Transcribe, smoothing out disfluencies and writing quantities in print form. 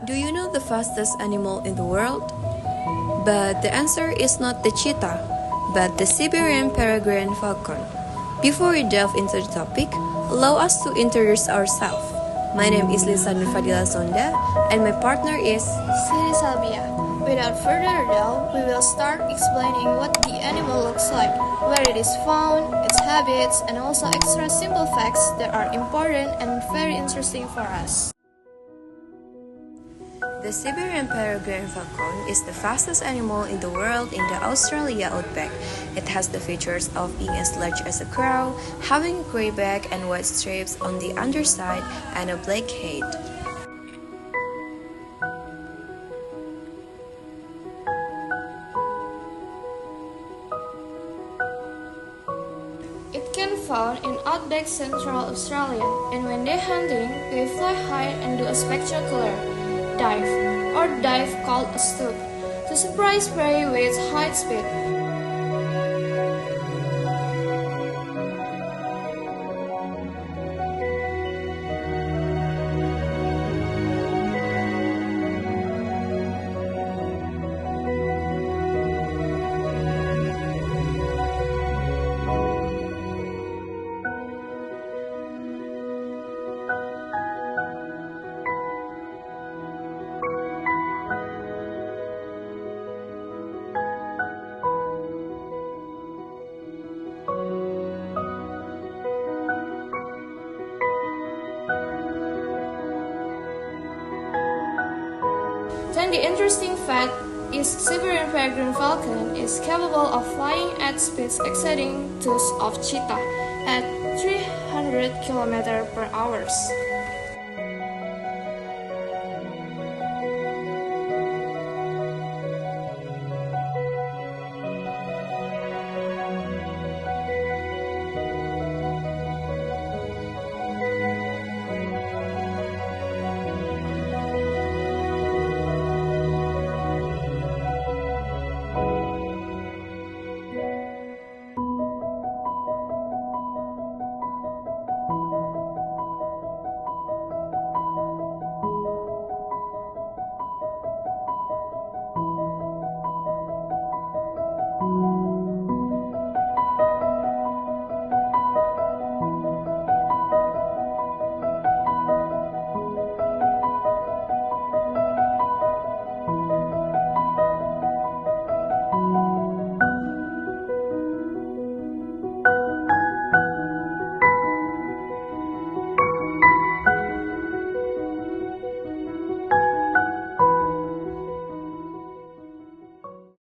Do you know the fastest animal in the world? But the answer is not the cheetah, but the Siberian Peregrine Falcon. Before we delve into the topic, allow us to introduce ourselves. My name is Nurfadila Sonda, and my partner is Siti Salbiah. Without further ado, we will start explaining what the animal looks like, where it is found, its habits, and also extra simple facts that are important and very interesting for us. The Siberian Peregrine Falcon is the fastest animal in the world in the Australia outback. It has the features of being as large as a crow, having a gray back and white stripes on the underside, and a black head. It can found in outback Central Australia, and when they're hunting, they fly high and do a spectacular dive called a stoop, to surprise prey with high speed. Then the interesting fact is Siberian Peregrine Falcon is capable of flying at speeds exceeding those of cheetah at 300 km/h.